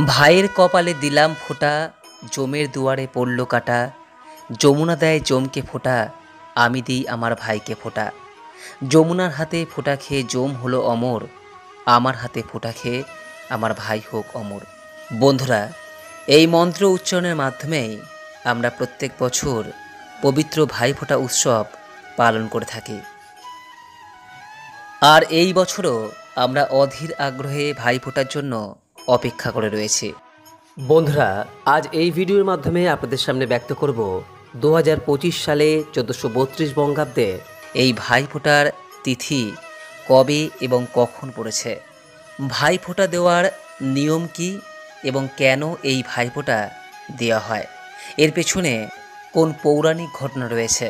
ভাইয়ের কপালে দিলাম ফোঁটা, জমের দুয়ারে পড়ল কাটা। যমুনা দেয় জমকে ফোঁটা, আমি দিই আমার ভাইকে ফোঁটা। যমুনার হাতে ফোঁটা খেয়ে জম হলো অমর, আমার হাতে ফোঁটা খেয়ে আমার ভাই হোক অমর। বন্ধুরা, এই মন্ত্র উচ্চারণের মাধ্যমেই আমরা প্রত্যেক বছর পবিত্র ভাইফোঁটা উৎসব পালন করে থাকি। আর এই বছরও আমরা অধীর আগ্রহে ভাইফোঁটার জন্য অপেক্ষা করে রয়েছি। বন্ধুরা, আজ এই ভিডিওর মাধ্যমে আপনাদের সামনে ব্যক্ত করব 2025 সালে 1432 বঙ্গাব্দে এই ভাইফোঁটার তিথি কবে এবং কখন পড়েছে, ভাইফোঁটা দেওয়ার নিয়ম কি এবং কেন এই ভাইফোঁটা দেওয়া হয়, এর পেছনে কোন পৌরাণিক ঘটনা রয়েছে।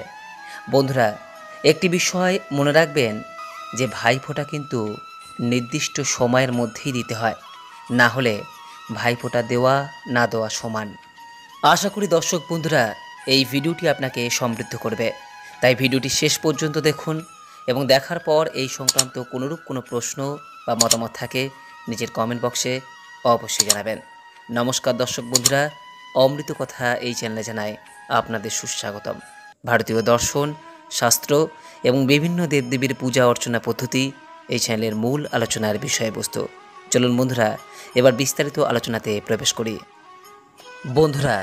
বন্ধুরা, একটি বিষয় মনে রাখবেন যে ভাইফোঁটা কিন্তু নির্দিষ্ট সময়ের মধ্যেই দিতে হয়, না হলে ভাইফোঁটা দেওয়া না দেওয়া সমান। আশা করি দর্শক বন্ধুরা এই ভিডিওটি আপনাকে সমৃদ্ধ করবে, তাই ভিডিওটি শেষ পর্যন্ত দেখুন এবং দেখার পর এই সংক্রান্ত কোনোরূপ কোনো প্রশ্ন বা মতামত থাকে নিজের কমেন্ট বক্সে অবশ্যই জানাবেন। নমস্কার দর্শক বন্ধুরা, অমৃত কথা এই চ্যানেলে জানায় আপনাদের সুস্বাগতম। ভারতীয় দর্শন, শাস্ত্র এবং বিভিন্ন দেবদেবীর পূজা অর্চনা পদ্ধতি এই চ্যানেলের মূল আলোচনার বিষয়বস্তু। চলুন বন্ধুরা, এবার বিস্তারিত আলোচনাতে প্রবেশ করি। বন্ধুরা,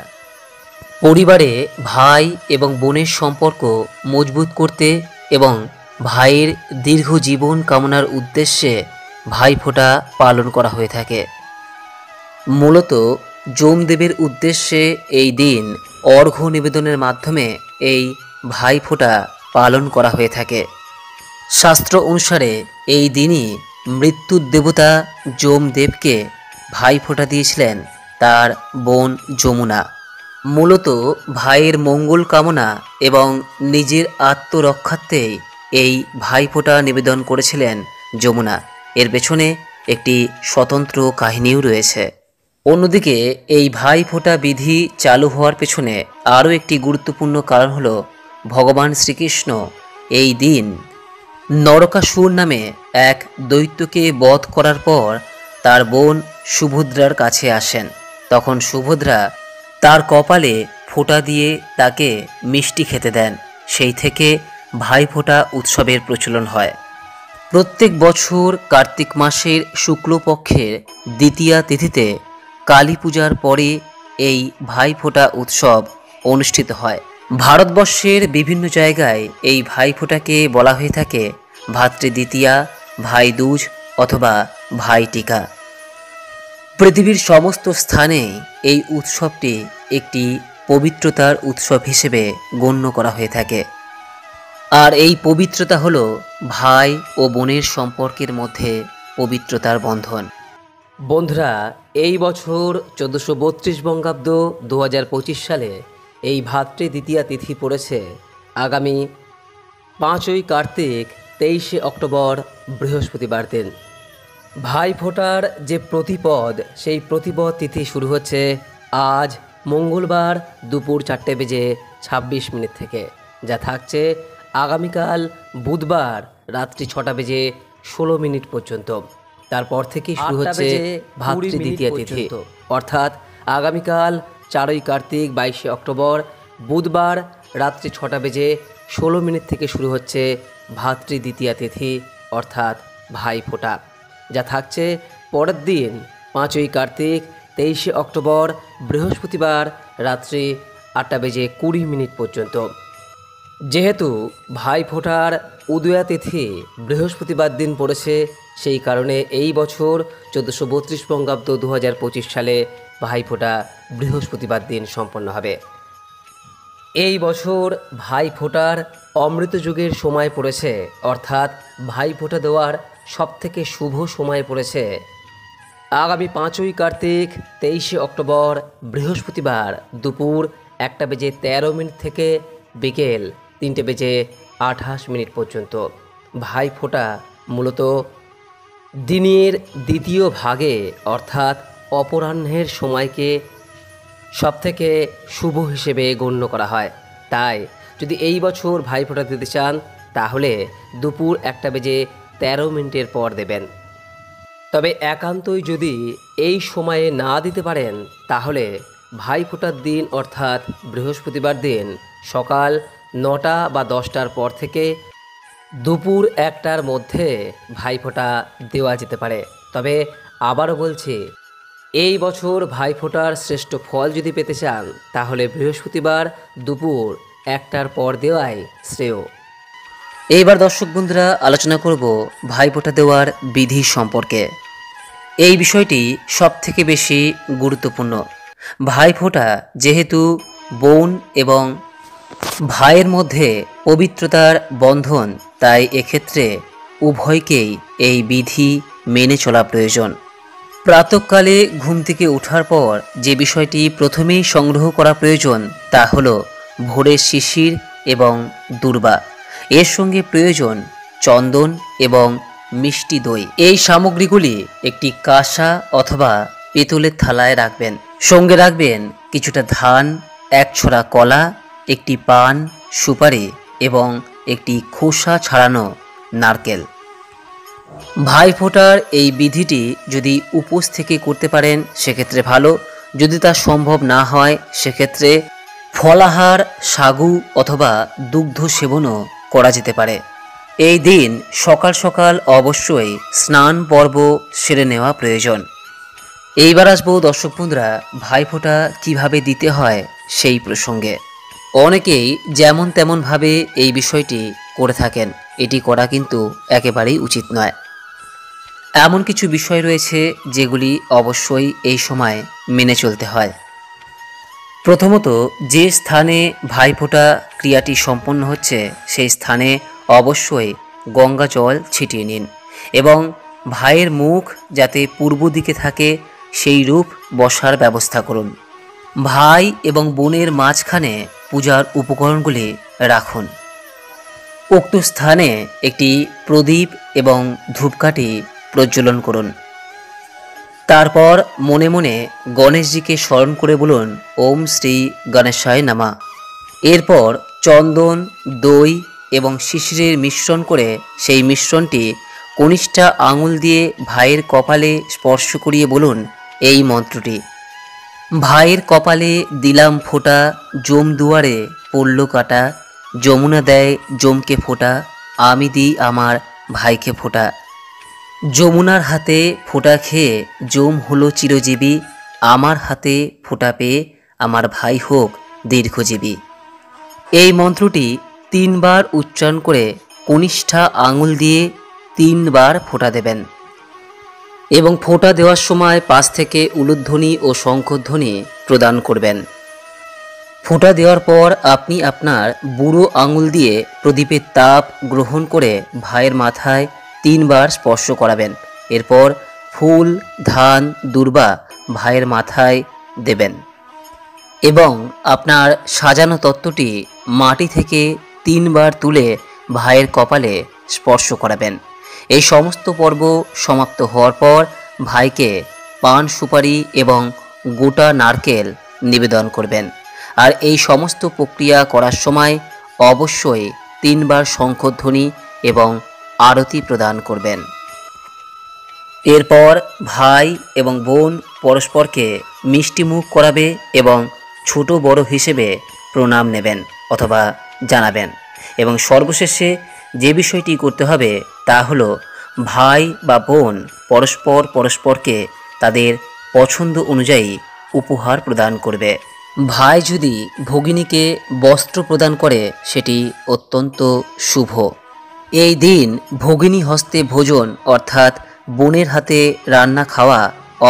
পরিবারে ভাই এবং বোনের সম্পর্ক মজবুত করতে এবং ভাইয়ের দীর্ঘ জীবন কামনার উদ্দেশ্যে ভাইফোঁটা পালন করা হয়ে থাকে। মূলত যমদেবের উদ্দেশ্যে এই দিন অর্ঘ্য নিবেদনের মাধ্যমে এই ভাইফোঁটা পালন করা হয়ে থাকে। শাস্ত্র অনুসারে এই দিনই মৃত্যুর দেবতা যমদেবকে ভাইফোঁটা দিয়েছিলেন তার বোন যমুনা। মূলত ভাইয়ের মঙ্গল কামনা এবং নিজের আত্মরক্ষার্থে এই ভাইফোঁটা নিবেদন করেছিলেন যমুনা। এর পেছনে একটি স্বতন্ত্র কাহিনীও রয়েছে। অন্যদিকে এই ভাইফোঁটা বিধি চালু হওয়ার পেছনে আরও একটি গুরুত্বপূর্ণ কারণ হলো ভগবান শ্রীকৃষ্ণ এই দিন নরকাসুর নামে এক দৈত্যকে বধ করার পর তার বোন সুভদ্রার কাছে আসেন। তখন সুভদ্রা তার কপালে ফোঁটা দিয়ে তাকে মিষ্টি খেতে দেন। সেই থেকে ভাইফোঁটা উৎসবের প্রচলন হয়। প্রত্যেক বছর কার্তিক মাসের শুক্লপক্ষের দ্বিতীয়া তিথিতে কালী পূজার পরে এই ভাইফোঁটা উৎসব অনুষ্ঠিত হয়। ভারতবর্ষের বিভিন্ন জায়গায় এই ভাইফোঁটাকে বলা হয়ে থাকে ভাতৃদ্বিতীয়া, ভাইদুজ অথবা ভাইটিকা। পৃথিবীর সমস্ত স্থানে এই উৎসবটি একটি পবিত্রতার উৎসব হিসেবে গণ্য করা হয়ে থাকে। আর এই পবিত্রতা হলো ভাই ও বোনের সম্পর্কের মধ্যে পবিত্রতার বন্ধন। বন্ধুরা, এই বছর 1432 বঙ্গাব্দ 2025 সালে এই ভাতৃদ্বিতীয়া তিথি পড়েছে আগামী 5ই কার্তিক 23শে অক্টোবর বৃহস্পতিবার দিন। ভাইফোঁটার যে প্রতিপদ, সেই প্রতিপদ তিথি শুরু হচ্ছে আজ মঙ্গলবার দুপুর 4:26 থেকে, যা থাকছে আগামীকাল বুধবার রাত্রি 6:16 পর্যন্ত। তারপর থেকেই শুরু হচ্ছে ভাতৃদ্বিতীয়া তিথি, অর্থাৎ আগামীকাল 4ই কার্তিক 22শে অক্টোবর বুধবার রাত্রি 6:16 থেকে শুরু হচ্ছে ভাতৃদ্বিতীয়া তিথি অর্থাৎ ভাইফোঁটা, যা থাকছে পরের দিন 5ই কার্তিক 23শে অক্টোবর বৃহস্পতিবার রাত্রি 8:20 পর্যন্ত। যেহেতু ভাইফোঁটার উদয়া তিথি বৃহস্পতিবার দিন পড়েছে, সেই কারণে এই বছর 1432 বঙ্গাব্দ 2025 সালে ভাইফোঁটা বৃহস্পতিবার দিন সম্পন্ন হবে। এই বছর ভাইফোঁটার অমৃত যুগের সময় পড়েছে, অর্থাৎ ভাইফোঁটা দেওয়ার সবথেকে শুভ সময় পড়েছে আগামী 5ই কার্তিক 23শে অক্টোবর বৃহস্পতিবার দুপুর 1:13 থেকে বিকেল 3:28 পর্যন্ত। ভাইফোঁটা মূলত দিনের দ্বিতীয় ভাগে অর্থাৎ অপরাহ্নের সময়কে সবথেকে শুভ হিসেবে গণ্য করা হয়। তাই যদি এই বছর ভাইফোঁটা দিতে চান তাহলে দুপুর 1:13 পর দেবেন। তবে একান্তই যদি এই সময়ে না দিতে পারেন তাহলে ভাইফোঁটার দিন অর্থাৎ বৃহস্পতিবার দিন সকাল 9টা বা 10টার পর থেকে দুপুর 1টার মধ্যে ভাইফোঁটা দেওয়া যেতে পারে। তবে আবারও বলছি, এই বছর ভাইফোঁটার শ্রেষ্ঠ ফল যদি পেতে চান তাহলে বৃহস্পতিবার দুপুর 1টার পর দেওয়াই শ্রেয়। এইবার দর্শক বন্ধুরা আলোচনা করব ভাইফোঁটা দেওয়ার বিধি সম্পর্কে। এই বিষয়টি সবথেকে বেশি গুরুত্বপূর্ণ। ভাইফোঁটা যেহেতু বোন এবং ভাইয়ের মধ্যে পবিত্রতার বন্ধন, তাই এক্ষেত্রে উভয়কেই এই বিধি মেনে চলা প্রয়োজন। প্রাতঃকালে ঘুম থেকে ওঠার পর যে বিষয়টি প্রথমেই সংগ্রহ করা প্রয়োজন তা হলো ভোরের শিশির এবং দূর্বা। এর সঙ্গে প্রয়োজন চন্দন এবং মিষ্টি দই। এই সামগ্রীগুলি একটি কাঁসা অথবা পেতলের থালায় রাখবেন। সঙ্গে রাখবেন কিছুটা ধান, 1 ছড়া কলা, একটি পান, সুপারি এবং একটি খোসা ছাড়ানো নারকেল। ভাইফোঁটার এই বিধিটি যদি উপোস থেকে করতে পারেন সেক্ষেত্রে ভালো। যদি তা সম্ভব না হয় সেক্ষেত্রে ফলাহার, সাগু অথবা দুগ্ধ সেবনও করা যেতে পারে। এই দিন সকাল সকাল অবশ্যই স্নান পর্ব সেরে নেওয়া প্রয়োজন। এইবার আসবো দর্শক বন্ধুরা ভাইফোঁটা কিভাবে দিতে হয় সেই প্রসঙ্গে। অনেকেই যেমন তেমনভাবে এই বিষয়টি করে থাকেন, এটি করা কিন্তু একেবারেই উচিত নয়। এমন কিছু বিষয় রয়েছে যেগুলি অবশ্যই এই সময় মেনে চলতে হয়। প্রথমত, যে স্থানে ভাইফোঁটা ক্রিয়াটি সম্পন্ন হচ্ছে সেই স্থানে অবশ্যই গঙ্গা জল ছিটিয়ে নিন এবং ভাইয়ের মুখ যাতে পূর্ব দিকে থাকে সেই রূপ বসার ব্যবস্থা করুন। ভাই এবং বোনের মাঝখানে পূজার উপকরণগুলি রাখুন। উক্ত স্থানে একটি প্রদীপ এবং ধূপকাঠি প্রজ্বলন করুন। তারপর মনে মনে গণেশজিকে স্মরণ করে বলুন ওম শ্রী গণেশায় নমঃ। এরপর চন্দন, দই এবং শিশিরের মিশ্রণ করে সেই মিশ্রণটি কনিষ্ঠা আঙুল দিয়ে ভাইয়ের কপালে স্পর্শ করিয়ে বলুন এই মন্ত্রটি। ভাইয়ের কপালে দিলাম ফোঁটা, জম দুয়ারে পড়ল কাটা, যমুনা দেয় জমকে ফোঁটা, আমি দিই আমার ভাইকে ফোঁটা। যমুনার হাতে ফোঁটা খেয়ে জম হলো চিরজীবী, আমার হাতে ফোঁটা পেয়ে আমার ভাই হোক দীর্ঘজীবী। এই মন্ত্রটি 3 বার উচ্চারণ করে কনিষ্ঠা আঙুল দিয়ে 3 বার ফোঁটা দেবেন এবং ফোঁটা দেওয়ার সময় পাশ থেকে উলুধ্বনি ও শঙ্খধ্বনি প্রদান করবেন। ফোঁটা দেওয়ার পর আপনি আপনার বুড়ো আঙুল দিয়ে প্রদীপের তাপ গ্রহণ করে ভাইয়ের মাথায় 3 বার স্পর্শ করাবেন। এরপর ফুল, ধান, দূর্বা ভাইয়ের মাথায় দেবেন এবং আপনার সাজানো তত্ত্বটি মাটি থেকে 3 বার তুলে ভাইয়ের কপালে স্পর্শ করাবেন। এই সমস্ত পর্ব সমাপ্ত হওয়ার পর ভাইকে পান, সুপারি এবং গোটা নারকেল নিবেদন করবেন। আর এই সমস্ত প্রক্রিয়া করার সময় অবশ্যই 3 বার শঙ্খধ্বনি এবং আরতি প্রদান করবেন। এরপর ভাই এবং বোন পরস্পরকে মিষ্টি মুখ করাবে এবং ছোট বড় হিসেবে প্রণাম নেবেন অথবা জানাবেন। এবং সর্বশেষে যে বিষয়টি করতে হবে তা হলো ভাই বা বোন পরস্পরকে তাদের পছন্দ অনুযায়ী উপহার প্রদান করবে। ভাই যদি ভগিনীকে বস্ত্র প্রদান করে সেটি অত্যন্ত শুভ। এই দিন ভগিনী হস্তে ভোজন অর্থাৎ বোনের হাতে রান্না খাওয়া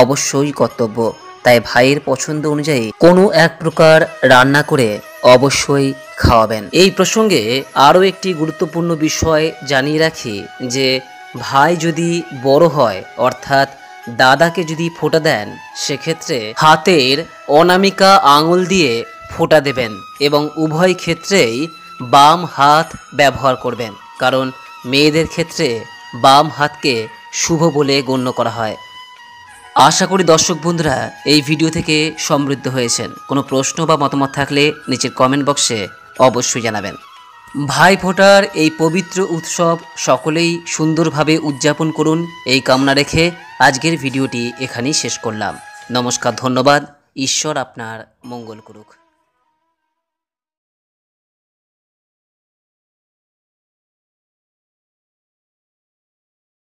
অবশ্যই কর্তব্য। তাই ভাইয়ের পছন্দ অনুযায়ী কোনো এক প্রকার রান্না করে অবশ্যই খাওয়াবেন। এই প্রসঙ্গে আরও একটি গুরুত্বপূর্ণ বিষয় জানিয়ে রাখি যে ভাই যদি বড় হয় অর্থাৎ দাদাকে যদি ফোঁটা দেন সেক্ষেত্রে হাতের অনামিকা আঙুল দিয়ে ফোঁটা দেবেন এবং উভয় ক্ষেত্রেই বাম হাত ব্যবহার করবেন, কারণ মেয়েদের ক্ষেত্রে বাম হাতকে শুভ বলে গণ্য করা হয়। আশা করি দর্শক বন্ধুরা এই ভিডিও থেকে সমৃদ্ধ হয়েছেন। কোনো প্রশ্ন বা মতামত থাকলে নিচের কমেন্ট বক্সে অবশ্যই জানাবেন। ভাইফোঁটার এই পবিত্র উৎসব সকলেই সুন্দরভাবে উদযাপন করুন এই কামনা রেখে আজকের ভিডিওটি এখানেই শেষ করলাম। নমস্কার, ধন্যবাদ। ঈশ্বর আপনার মঙ্গল করুক।